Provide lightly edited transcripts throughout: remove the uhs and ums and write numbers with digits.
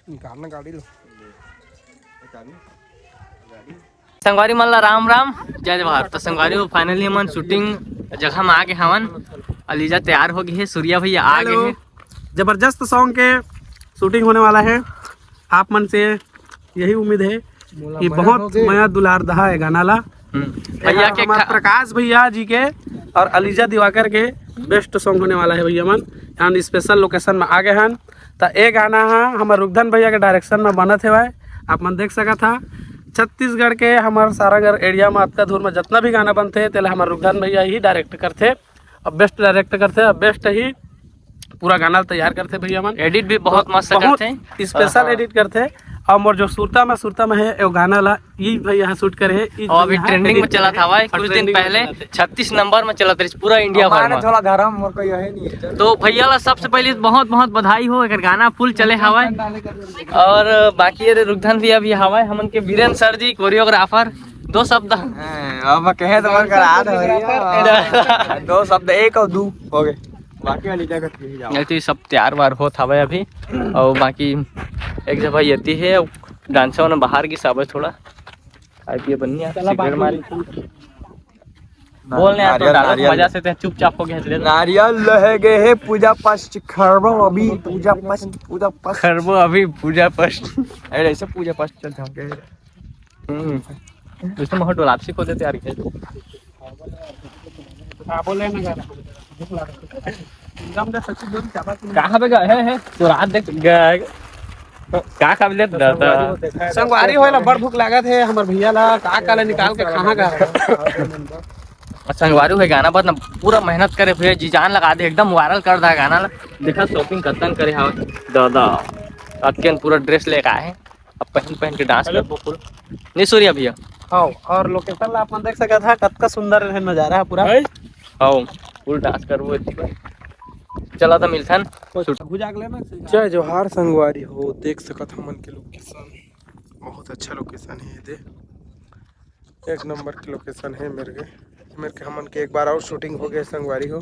निकालना गाड़ी लो। संगवारी मल्ला राम राम जय जवाहर। तो संगवारी फाइनली हमन शूटिंग जगह में आ गए हवन। अलीजा तैयार हो गई है, सूर्या भैया आ गए हैं। जबरदस्त सॉन्ग के शूटिंग होने वाला है। आप मन से यही उम्मीद है कि बहुत मया दुलार दहा है गाना ला भैया के प्रकाश भैया जी के और अलीजा दिवाकर के बेस्ट सॉन्ग होने वाला है। भैया मन यहाँ स्पेशल लोकेशन में आ गए हैं। तो ये गाना हमारे रुगधन भैया के डायरेक्शन में बनत है। आप मन देख सका था छत्तीसगढ़ के हमारे सारागढ़ एरिया में आपका धूर में जितना भी गाना बनते हैं तेला हमारे रुगधन भैया ही डायरेक्ट करते और बेस्ट डायरेक्ट करते और बेस्ट ही पूरा गाना तैयार करते। भैया मन एडिट भी बहुत मस्त करते हैं, स्पेशल एडिट करते। और मोर जो सुरता में है वो गाना ला ये भैया शूट करे है। और अभी ट्रेंडिंग में चला था भाई, कुछ दिन पहले 36 नंबर में चला था पूरा इंडिया भर में। थोड़ा गरम मोर को यही नहीं है। तो भैया ला सबसे पहले बहुत बहुत बधाई हो, अगर गाना फुल चले हवाए। और बाकी रुगधन भैया भी हवाए, हमन के वीरेंद्र सर जी कोरियोग्राफर। दो शब्द अब कहे तो मन करा दो शब्द एक और दो हो गए, बाकी वाली जगह तो सब तैयार वार होत हवे अभी। और बाकी एक जगह यती है डांसर ने बाहर की सब थोड़ा खाए पिए बनी सिगरेट मारी बोलने आ तो डालो मजा से चुपचाप हो गया। नारियल लहे गए है पूजा पश्च खरबो अभी पूजा पश्च खरबो अभी पूजा पश्च अरे ऐसे पूजा पश्च चलते हम के उसमें बहुत डोलापसी को देते यार बोले ना कहाँ पे गए है तो रात देख का काबिलियत संगवारी होएला बड़ भूख लागत है हमर भैया ला का काले निकाल के कहां का संगवारी है गाना बस पूरा मेहनत करे भैया जी जान लगा दे एकदम वायरल कर दा गाना ला। देखा शॉपिंग कतन करे हा दादा अकेन पूरा ड्रेस लेके आए अब पहन के डांस कर फुल नहीं सूर्या भैया। हां और लोकेशन ला अपन देख सका था कतका सुंदर है नजारा है पूरा। हां फुल डांस करबो चला था मिलथन जय जोहार। संगवारी हो देख सकत हमन के लोकेशन बहुत अच्छा लोकेशन है। दे एक नंबर की लोकेशन है मेरे के हमन के एक बार और शूटिंग हो गया संगवारी हो।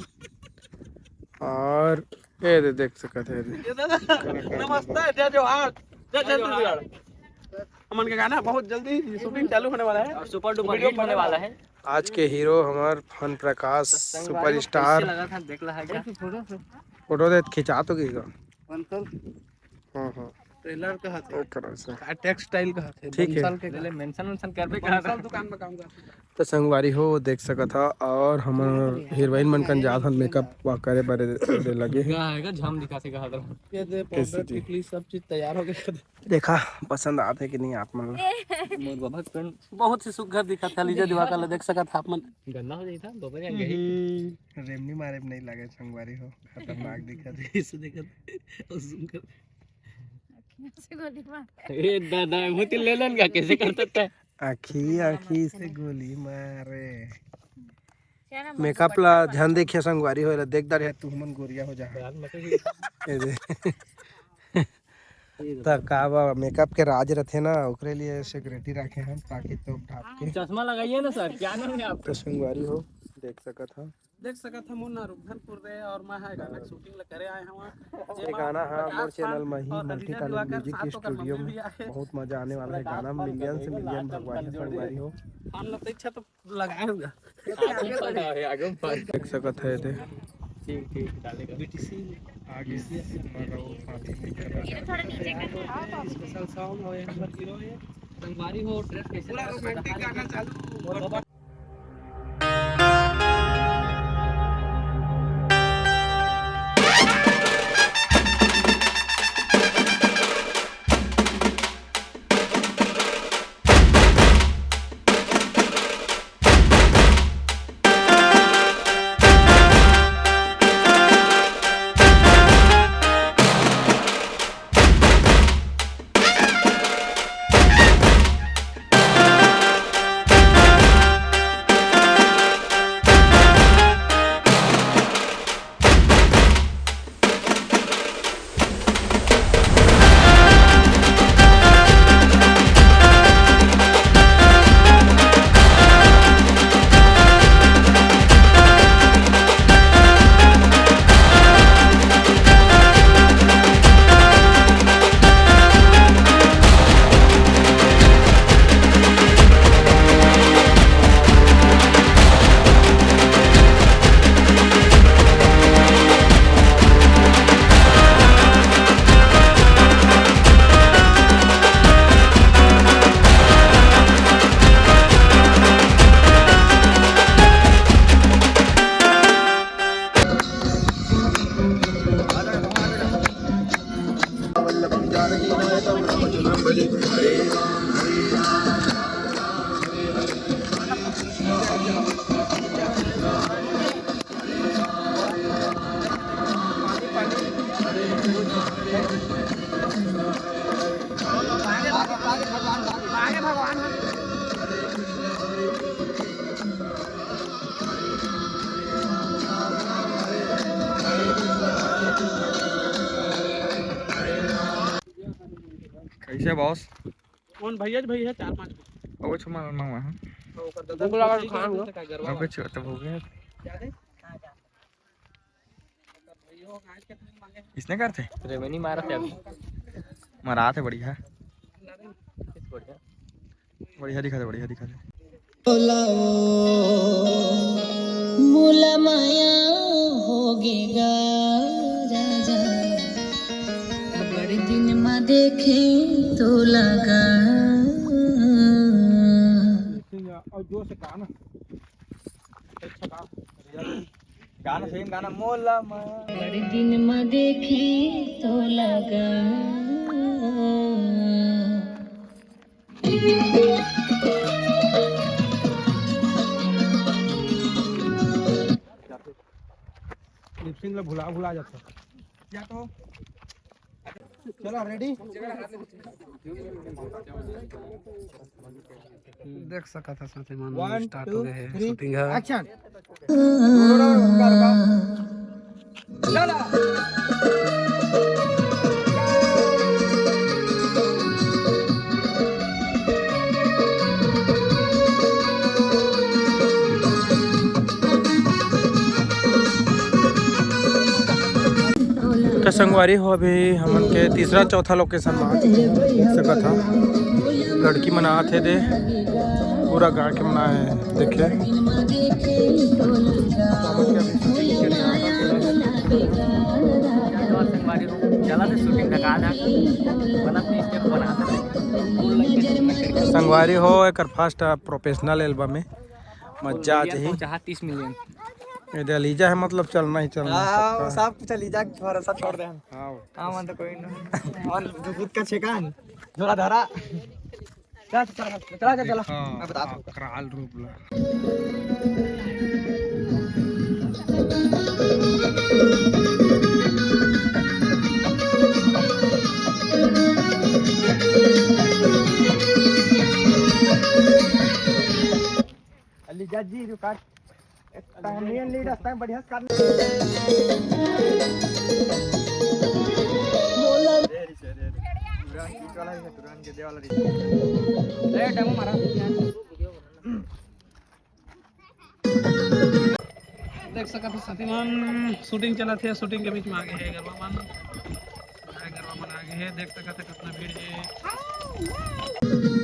और ये दे देख सकत है नमस्ते जय जोहार जय छत्तीसगढ़। हमन के गाना बहुत जल्दी शूटिंग चालू होने वाला है और सुपर डुपर हिट होने वाला है। आज के हीरो हमार फन प्रकाश सुपरस्टार फोटो दे खिंचा तो की हां हां ट्रेलर का है टेक्सटाइल का है ठीक है मेंशन करबे कहां दुकान में काम करते तो संगवारी हो देख सका था। और हमर हीरोइन मन कन जात हन मेकअप वा करे बारे लगे है झम दिखाते कहा था ये दे पाउडर टिकली सब चीज तैयार हो गया। देखा पसंद आते कि नहीं आप मन मोर बाबा पेन बहुत ही सुघर दिखा था। लीजा दिवाकर ले देख सका था आप मन गंदा हो जाता दोपहर आ गई रेमनी मारे नहीं लगे संगवारी हो खतरनाक दिखा दे इसे देखा और जूम कर से गोली मार ए दादा होती ले लन का कैसे करता था आखी से गोली मारे मेकअप ला ध्यान देखिए संगवारी होएला देख दर है तू मन गोरिया हो जा त काबा मेकअप के राज रथे ना ओकरे लिए सिक्योरिटी रखे हैं ताकि तो ढाप के चश्मा लगाइए ना सर क्या नाम है आपका। संगवारी हो देख सकत हम मुन्ना रुगधनपुर रे और मैं है गाना शूटिंग ला करे आए हवा। ये गाना है मोर चैनल में ही मल्टी टैलेंट म्यूजिक के स्टूडियो में बहुत मजा आने वाला है। गाना मिलियन से मिलियन भगवान संगवारी हो हम लोग इच्छा तो लगाए होगा आगे देख सकत है दे ठीक डालेगा बीटीसी आगे से मारो साथी में थोड़ा नीचे कर स्पेशल सॉन्ग हो यहाँ पर हीरो है संगवारी हो ड्रेस कैसे पूरा रोमांटिक गाना चालू। है बॉस कौन भैया भैया 4-5 वो छुमा मंगवा है भूख लगा तो खाना हुआ और कुछ तो हो गया इसने करते रेवेन्यू मारा थे अभी मरा थे बढ़िया बढ़िया बढ़िया दिखा दे बढ़िया दिखा दे मूला माया होगेगा राजा बड़े दिन में देखे तो लगा और जोर से गाना गाना सेम गाना मोला बड़े दिन में देखे तो लगा लिपसिंग भुला जाता क्या तो चलो रेडी देख सका था शक्तिमान स्टार्ट हो गए हैं शूटिंग है एक्शन तो संगवारी हो अभी हमन के तीसरा चौथा लोकेशन में सका था लड़की मना थे दे पूरा गाँव के मना है देखे चला थे शूटिंग का कहा था बनाते स्टेप बनाते संगवारी हो एक फर्स्ट प्रोफेशनल एल्बम में मजा आती है 30 मिलियन ये लीजा है मतलब चलना ही चलना हां सब चली जा भरोसा छोड़ दे हम हां हां मन तो कोई ना और खुद का छेकान झोला धरा चला मैं बता दूं कराल रूप ला अली जजी जो काट टाइम लीड असता है बढ़िया कर देख सका तो शक्तिमान शूटिंग चला थे शूटिंग के बीच में आगे है गरबा मन आगे है देख सका था कितना भीड़ है